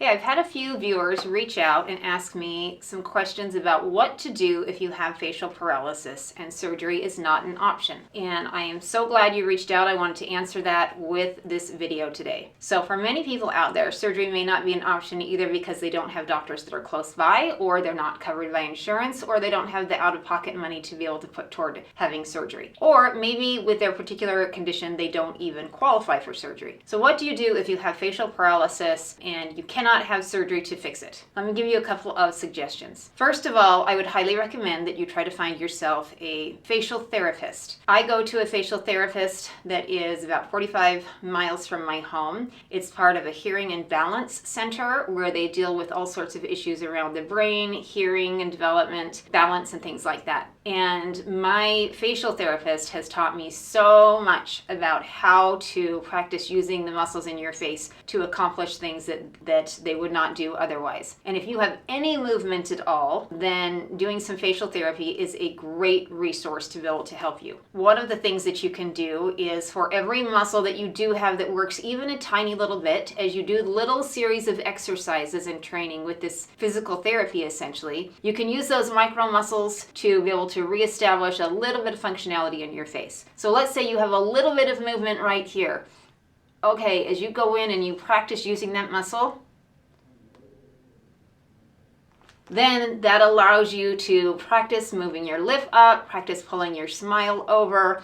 Hey, I've had a few viewers reach out and ask me some questions about what to do if you have facial paralysis and surgery is not an option. And I am so glad you reached out. I wanted to answer that with this video today. So for many people out there, surgery may not be an option either because they don't have doctors that are close by, or they're not covered by insurance, or they don't have the out-of-pocket money to be able to put toward having surgery. Or maybe with their particular condition, they don't even qualify for surgery. So what do you do if you have facial paralysis and you cannot have surgery to fix it? Let me give you a couple of suggestions. First of all, I would highly recommend that you try to find yourself a facial therapist. I go to a facial therapist that is about 45 miles from my home. It's part of a hearing and balance center where they deal with all sorts of issues around the brain, hearing and development, balance and things like that. And my facial therapist has taught me so much about how to practice using the muscles in your face to accomplish things that they would not do otherwise. And if you have any movement at all, then doing some facial therapy is a great resource to be able to help you. One of the things that you can do is for every muscle that you do have that works even a tiny little bit, as you do little series of exercises and training with this physical therapy essentially, you can use those micro muscles to be able to reestablish a little bit of functionality in your face. So let's say you have a little bit of movement right here. Okay, as you go in and you practice using that muscle, then that allows you to practice moving your lip up, practice pulling your smile over,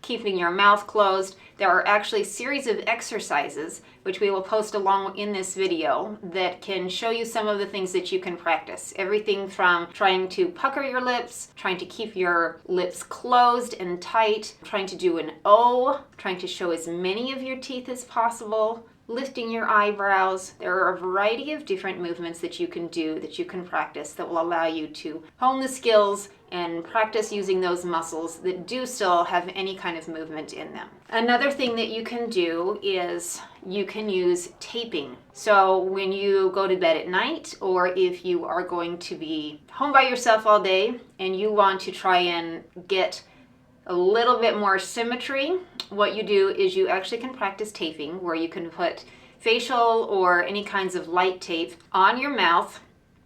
keeping your mouth closed. There are actually a series of exercises, which we will post along in this video, that can show you some of the things that you can practice. Everything from trying to pucker your lips, trying to keep your lips closed and tight, trying to do an O, trying to show as many of your teeth as possible, lifting your eyebrows. There are a variety of different movements that you can do, that you can practice, that will allow you to hone the skills and practice using those muscles that do still have any kind of movement in them. Another thing that you can do is you can use taping. So when you go to bed at night, or if you are going to be home by yourself all day and you want to try and get a little bit more symmetry, what you do is you actually can practice taping, where you can put facial or any kinds of light tape on your mouth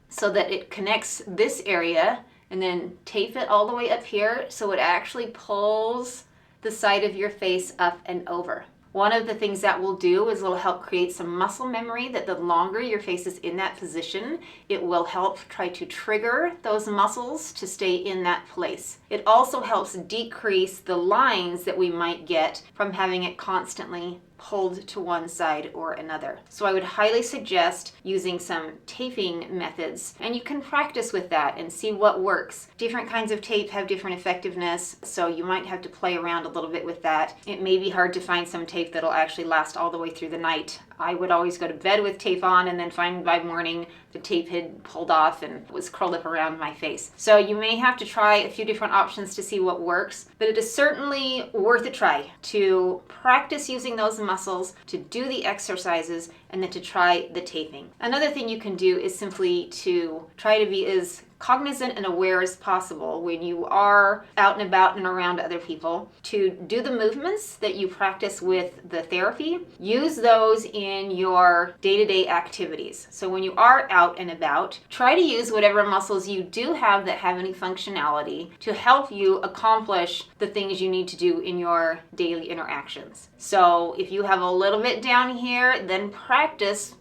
so that it connects this area, and then tape it all the way up here so it actually pulls the side of your face up and over. One of the things that will do is it'll help create some muscle memory, that the longer your face is in that position, it will help try to trigger those muscles to stay in that place. It also helps decrease the lines that we might get from having it constantly pulled to one side or another. So I would highly suggest using some taping methods, and you can practice with that and see what works. Different kinds of tape have different effectiveness, so you might have to play around a little bit with that. It may be hard to find some tape that'll actually last all the way through the night. I would always go to bed with tape on and then find by morning the tape had pulled off and was curled up around my face. So you may have to try a few different options to see what works, but it is certainly worth a try to practice using those muscles, to do the exercises, and then to try the taping. Another thing you can do is simply to try to be as cognizant and aware as possible when you are out and about and around other people, to do the movements that you practice with the therapy. Use those in your day-to-day activities. So when you are out and about, try to use whatever muscles you do have that have any functionality to help you accomplish the things you need to do in your daily interactions. So if you have a little bit down here, then practice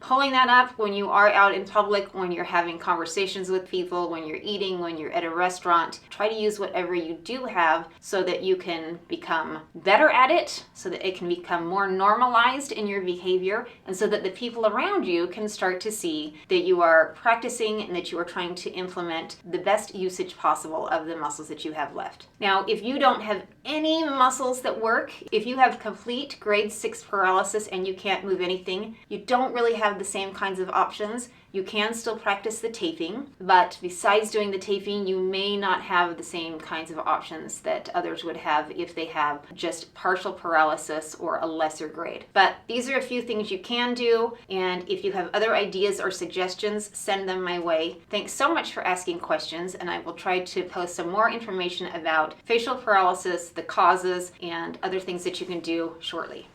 pulling that up when you are out in public, when you're having conversations with people, when you're eating, when you're at a restaurant. Try to use whatever you do have so that you can become better at it, so that it can become more normalized in your behavior, and so that the people around you can start to see that you are practicing and that you are trying to implement the best usage possible of the muscles that you have left. Now, if you don't have any muscles that work, if you have complete grade 6 paralysis and you can't move anything, you don't really have the same kinds of options. You can still practice the taping, but besides doing the taping, you may not have the same kinds of options that others would have if they have just partial paralysis or a lesser grade. But these are a few things you can do, and if you have other ideas or suggestions, send them my way. Thanks so much for asking questions, and I will try to post some more information about facial paralysis, the causes, and other things that you can do shortly.